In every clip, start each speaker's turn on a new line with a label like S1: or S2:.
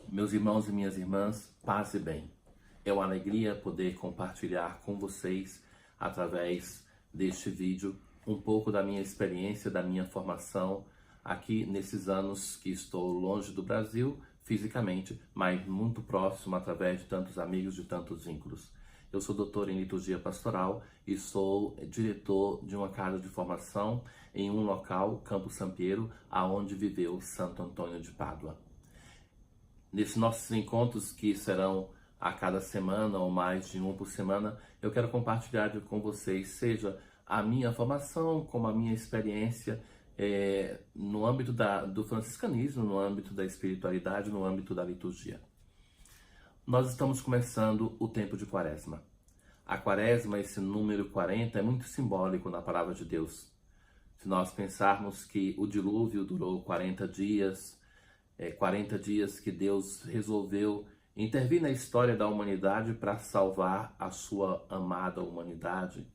S1: Meus irmãos e minhas irmãs, paz e bem. É uma alegria poder compartilhar com vocês, através deste vídeo, um pouco da minha experiência, da minha formação aqui nesses anos que estou longe do Brasil, fisicamente, mas muito próximo através de tantos amigos, de tantos vínculos. Eu sou doutor em liturgia pastoral e sou diretor de uma casa de formação em um local, Campo Sampiero, aonde viveu Santo Antônio de Pádua. Nesses nossos encontros, que serão a cada semana ou mais de um por semana, eu quero compartilhar com vocês, seja a minha formação, como a minha experiência no âmbito do franciscanismo, no âmbito da espiritualidade, no âmbito da liturgia. Nós estamos começando o tempo de Quaresma. A Quaresma, esse número 40, é muito simbólico na palavra de Deus. Se nós pensarmos que o dilúvio durou 40 dias, 40 dias que Deus resolveu intervir na história da humanidade para salvar a sua amada humanidade.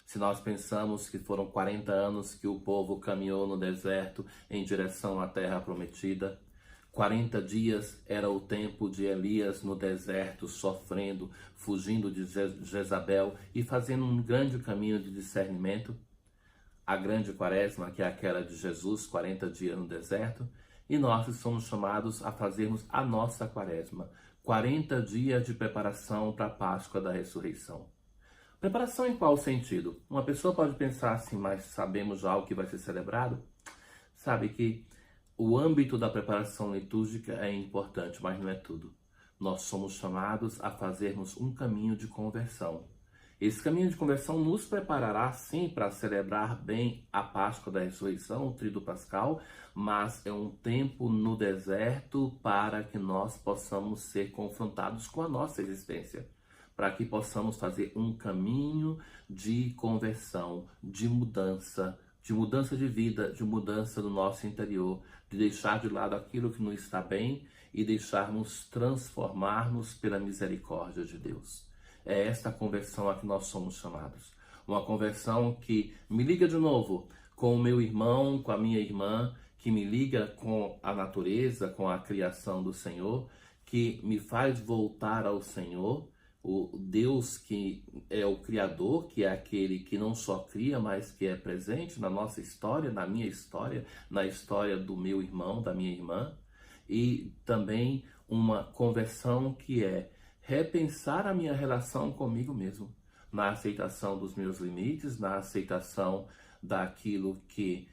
S1: Se nós pensamos que foram 40 anos que o povo caminhou no deserto em direção à terra prometida, 40 dias era o tempo de Elias no deserto, sofrendo, fugindo de Jezabel e fazendo um grande caminho de discernimento. A grande Quaresma, que é aquela de Jesus, 40 dias no deserto, e nós somos chamados a fazermos a nossa Quaresma, 40 dias de preparação para a Páscoa da Ressurreição. Preparação em qual sentido? Uma pessoa pode pensar assim, mas sabemos já o que vai ser celebrado? Sabe que o âmbito da preparação litúrgica é importante, mas não é tudo. Nós somos chamados a fazermos um caminho de conversão. Esse caminho de conversão nos preparará, sim, para celebrar bem a Páscoa da Ressurreição, o Tríduo Pascal, mas é um tempo no deserto para que nós possamos ser confrontados com a nossa existência, para que possamos fazer um caminho de conversão, de mudança de vida, de mudança do nosso interior, de deixar de lado aquilo que não está bem e deixarmos transformarmos pela misericórdia de Deus. É esta conversão a que nós somos chamados. Uma conversão que me liga de novo com o meu irmão, com a minha irmã, que me liga com a natureza, com a criação do Senhor, que me faz voltar ao Senhor, o Deus que é o Criador, que é aquele que não só cria, mas que é presente na nossa história, na minha história, na história do meu irmão, da minha irmã, e também uma conversão que é repensar a minha relação comigo mesmo, na aceitação dos meus limites, na aceitação daquilo que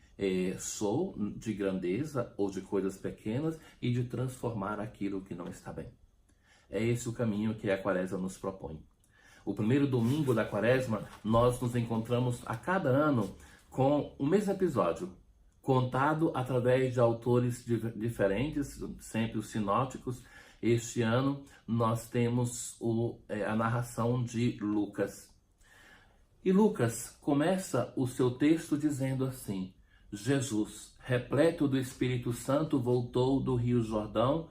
S1: sou, de grandeza ou de coisas pequenas, e de transformar aquilo que não está bem. É esse o caminho que a Quaresma nos propõe. O primeiro domingo da Quaresma, nós nos encontramos a cada ano com o mesmo episódio, contado através de autores diferentes, sempre os sinóticos. Este ano nós temos a narração de Lucas. E Lucas começa o seu texto dizendo assim: Jesus, repleto do Espírito Santo, voltou do Rio Jordão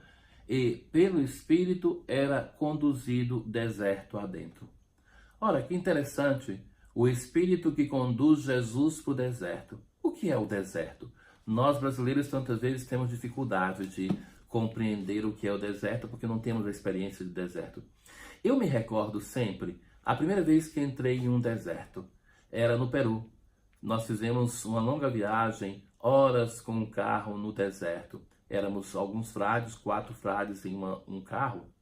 S1: e, pelo Espírito, era conduzido deserto adentro. Ora, que interessante, o Espírito que conduz Jesus para o deserto. O que é o deserto? Nós brasileiros tantas vezes temos dificuldade de compreender o que é o deserto, porque não temos a experiência de deserto. Eu me recordo sempre, a primeira vez que entrei em um deserto, era no Peru. Nós fizemos uma longa viagem, horas com um carro no deserto. Éramos alguns frades, 4 frades em um carro.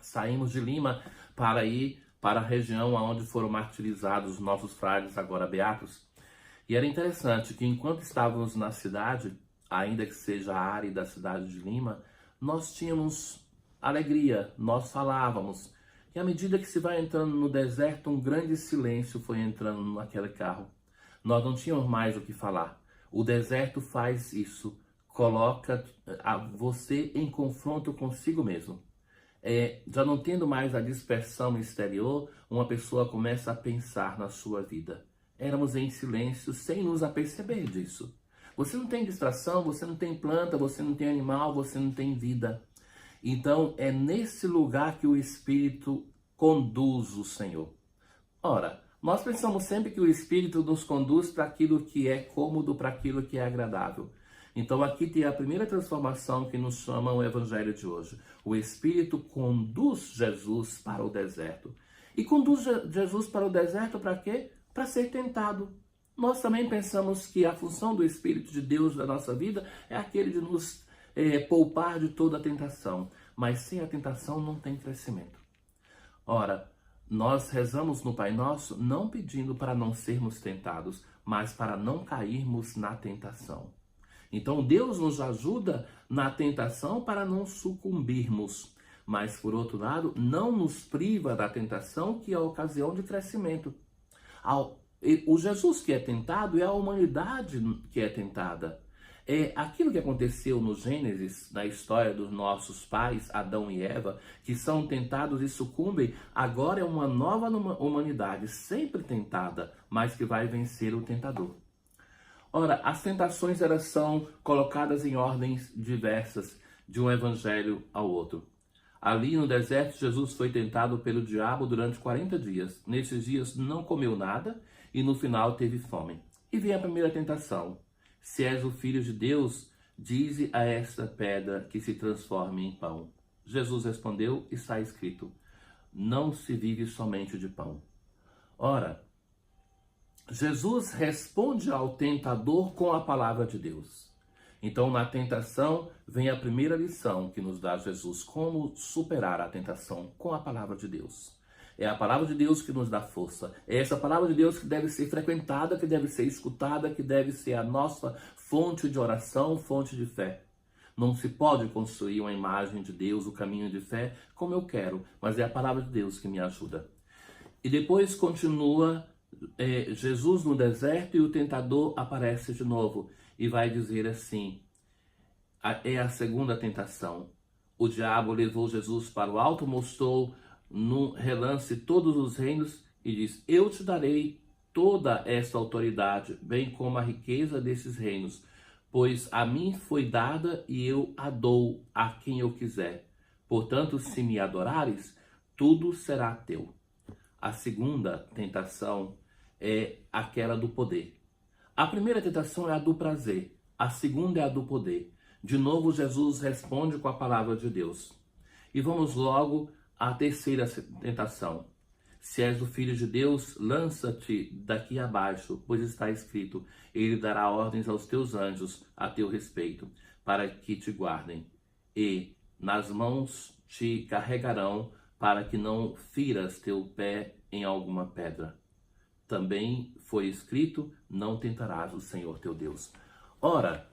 S1: Saímos de Lima para ir para a região onde foram martirizados os nossos frades, agora beatos. E era interessante que enquanto estávamos na cidade, ainda que seja a área da cidade de Lima, nós tínhamos alegria, nós falávamos. E à medida que se vai entrando no deserto, um grande silêncio foi entrando naquele carro. Nós não tínhamos mais o que falar. O deserto faz isso. Coloca você em confronto consigo mesmo. Já não tendo mais a dispersão exterior, uma pessoa começa a pensar na sua vida. Éramos em silêncio sem nos aperceber disso. Você não tem distração, você não tem planta, você não tem animal, você não tem vida. Então é nesse lugar que o Espírito conduz o Senhor. Ora, Nós pensamos sempre que o Espírito nos conduz para aquilo que é cômodo, para aquilo que é agradável. Então aqui tem a primeira transformação que nos chama o Evangelho de hoje. O Espírito conduz Jesus para o deserto. E conduz Jesus para o deserto para quê? Para ser tentado. Nós também pensamos que a função do Espírito de Deus na nossa vida é aquele de nos poupar de toda a tentação. Mas sem a tentação não tem crescimento. Ora, nós rezamos no Pai Nosso não pedindo para não sermos tentados, mas para não cairmos na tentação. Então Deus nos ajuda na tentação para não sucumbirmos, mas por outro lado não nos priva da tentação, que é a ocasião de crescimento. O Jesus que é tentado é a humanidade que é tentada. É aquilo que aconteceu no Gênesis, na história dos nossos pais, Adão e Eva, que são tentados e sucumbem. Agora é uma nova humanidade, sempre tentada, mas que vai vencer o tentador. Ora, as tentações elas são colocadas em ordens diversas, de um evangelho ao outro. Ali no deserto, Jesus foi tentado pelo diabo durante 40 dias. Nesses dias não comeu nada e no final teve fome. E vem a primeira tentação. Se és o Filho de Deus, dize a esta pedra que se transforme em pão. Jesus respondeu, está escrito, não se vive somente de pão. Ora, Jesus responde ao tentador com a palavra de Deus. Então, na tentação, vem a primeira lição que nos dá Jesus, como superar a tentação com a palavra de Deus. É a palavra de Deus que nos dá força. É essa palavra de Deus que deve ser frequentada, que deve ser escutada, que deve ser a nossa fonte de oração, fonte de fé. Não se pode construir uma imagem de Deus, o caminho de fé, como eu quero, mas é a palavra de Deus que me ajuda. E depois continua Jesus no deserto e o tentador aparece de novo e vai dizer assim, é a segunda tentação. O diabo levou Jesus para o alto, mostrou num relance todos os reinos e diz, eu te darei toda essa autoridade, bem como a riqueza desses reinos, pois a mim foi dada e eu a dou a quem eu quiser. Portanto, se me adorares, tudo será teu. A segunda tentação é aquela do poder. A primeira tentação é a do prazer, a segunda é a do poder. De novo, Jesus responde com a palavra de Deus. E vamos logo à terceira tentação. Se és o Filho de Deus, lança-te daqui abaixo, pois está escrito, ele dará ordens aos teus anjos a teu respeito, para que te guardem, e nas mãos te carregarão, para que não firas teu pé em alguma pedra. Também foi escrito, não tentarás o Senhor teu Deus. Ora,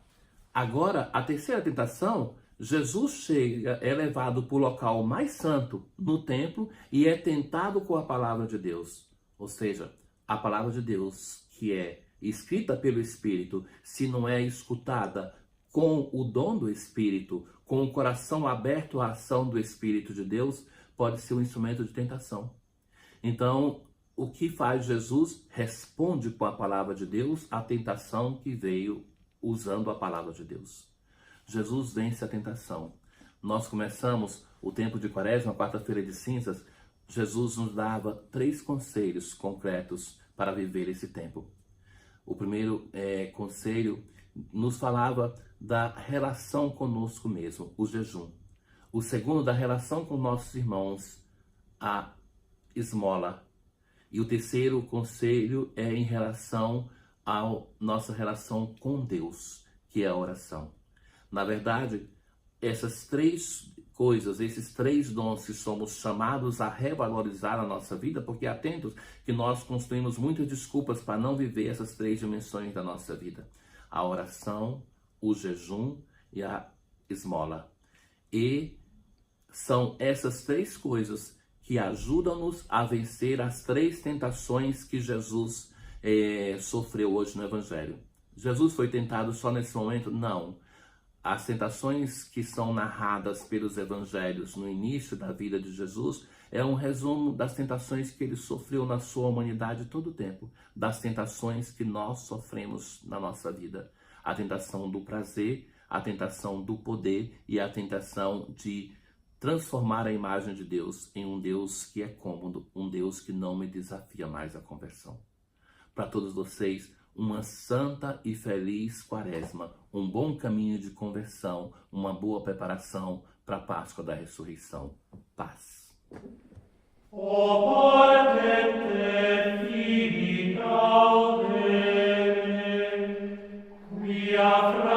S1: agora a terceira tentação, Jesus chega, é levado para o local mais santo, no templo, e é tentado com a palavra de Deus. Ou seja, a palavra de Deus, que é escrita pelo Espírito, se não é escutada com o dom do Espírito, com o coração aberto à ação do Espírito de Deus, pode ser um instrumento de tentação. Então, o que faz Jesus? Responde com a palavra de Deus à tentação que veio usando a palavra de Deus. Jesus vence a tentação. Nós começamos o tempo de Quaresma, quarta-feira de cinzas. Jesus nos dava 3 conselhos concretos para viver esse tempo. O primeiro conselho nos falava da relação conosco mesmo, o jejum. O segundo, da relação com nossos irmãos, a esmola. E o terceiro conselho é em relação à nossa relação com Deus, que é a oração. Na verdade, essas 3 coisas, esses 3 dons que somos chamados a revalorizar na nossa vida, porque atentos que nós construímos muitas desculpas para não viver essas 3 dimensões da nossa vida. A oração, o jejum e a esmola. E são essas 3 coisas que ajudam-nos a vencer as 3 tentações que Jesus sofreu hoje no Evangelho. Jesus foi tentado só nesse momento? Não. As tentações que são narradas pelos evangelhos no início da vida de Jesus é um resumo das tentações que ele sofreu na sua humanidade todo o tempo, das tentações que nós sofremos na nossa vida. A tentação do prazer, a tentação do poder e a tentação de transformar a imagem de Deus em um Deus que é cômodo, um Deus que não me desafia mais à conversão. Para todos vocês, uma santa e feliz quaresma, um bom caminho de conversão, uma boa preparação para a Páscoa da Ressurreição. Paz.
S2: Quia